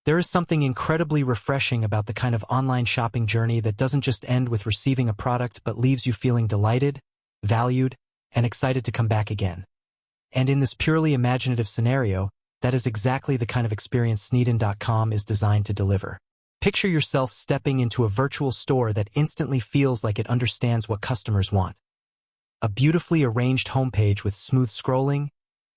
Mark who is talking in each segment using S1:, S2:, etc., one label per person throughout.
S1: There is something incredibly refreshing about the kind of online shopping journey that doesn't just end with receiving a product but leaves you feeling delighted, valued, and excited to come back again. And in this purely imaginative scenario, that is exactly the kind of experience Snidin.com is designed to deliver. Picture yourself stepping into a virtual store that instantly feels like it understands what customers want. A beautifully arranged homepage with smooth scrolling,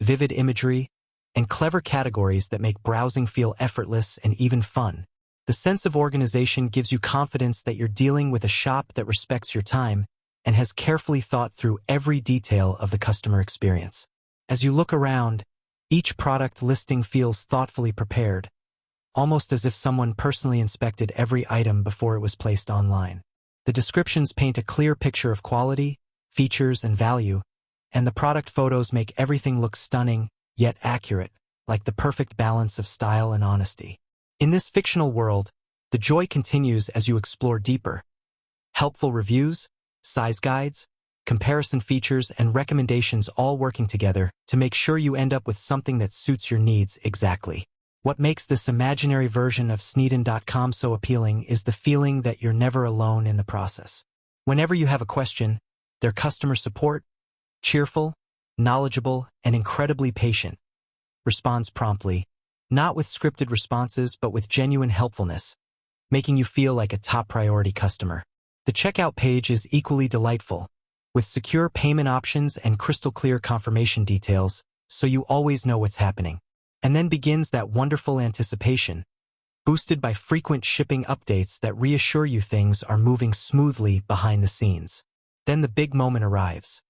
S1: vivid imagery, and clever categories that make browsing feel effortless and even fun. The sense of organization gives you confidence that you're dealing with a shop that respects your time and has carefully thought through every detail of the customer experience. As you look around, each product listing feels thoughtfully prepared, almost as if someone personally inspected every item before it was placed online. The descriptions paint a clear picture of quality, features, and value, and the product photos make everything look stunning, yet accurate, like the perfect balance of style and honesty. In this fictional world, the joy continues as you explore deeper. Helpful reviews, size guides, comparison features, and recommendations all working together to make sure you end up with something that suits your needs exactly. What makes this imaginary version of Snidin.com so appealing is the feeling that you're never alone in the process. Whenever you have a question, their customer support, cheerful, knowledgeable, and incredibly patient, responds promptly, not with scripted responses but with genuine helpfulness, making you feel like a top priority customer. The checkout page is equally delightful, with secure payment options and crystal clear confirmation details, so you always know what's happening. And then begins that wonderful anticipation, boosted by frequent shipping updates that reassure you things are moving smoothly behind the scenes. Then the big moment arrives.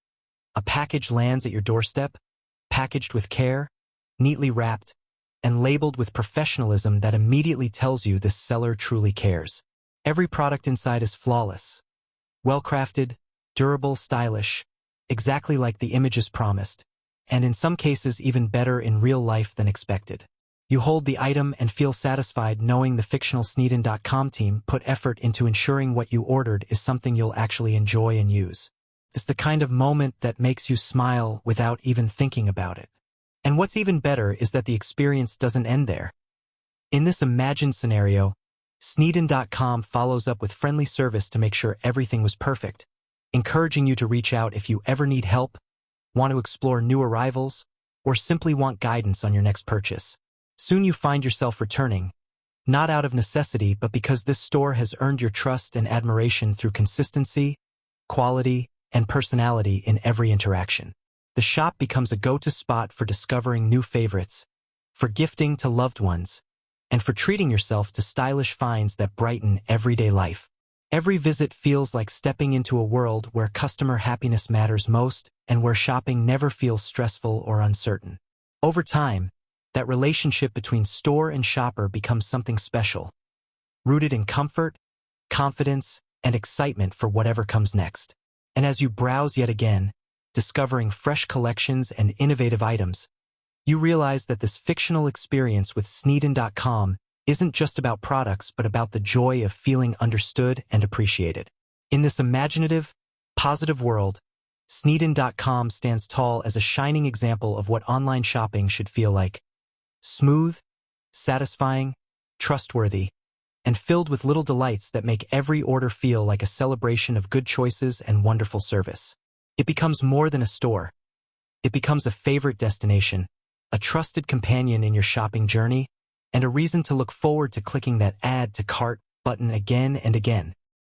S1: A package lands at your doorstep, packaged with care, neatly wrapped, and labeled with professionalism that immediately tells you this seller truly cares. Every product inside is flawless, well-crafted, durable, stylish, exactly like the images promised, and in some cases even better in real life than expected. You hold the item and feel satisfied knowing the fictional Snidin.com team put effort into ensuring what you ordered is something you'll actually enjoy and use. It's the kind of moment that makes you smile without even thinking about it. And what's even better is that the experience doesn't end there. In this imagined scenario, Snidin.com follows up with friendly service to make sure everything was perfect, encouraging you to reach out if you ever need help, want to explore new arrivals, or simply want guidance on your next purchase. Soon you find yourself returning, not out of necessity but because this store has earned your trust and admiration through consistency, quality, and personality in every interaction. The shop becomes a go-to spot for discovering new favorites, for gifting to loved ones, and for treating yourself to stylish finds that brighten everyday life. Every visit feels like stepping into a world where customer happiness matters most and where shopping never feels stressful or uncertain. Over time, that relationship between store and shopper becomes something special, rooted in comfort, confidence, and excitement for whatever comes next. And as you browse yet again, discovering fresh collections and innovative items, you realize that this fictional experience with Snidin.com isn't just about products but about the joy of feeling understood and appreciated. In this imaginative, positive world, Snidin.com stands tall as a shining example of what online shopping should feel like: smooth, satisfying, trustworthy, and filled with little delights that make every order feel like a celebration of good choices and wonderful service. It becomes more than a store. It becomes a favorite destination, a trusted companion in your shopping journey, and a reason to look forward to clicking that Add to Cart button again and again.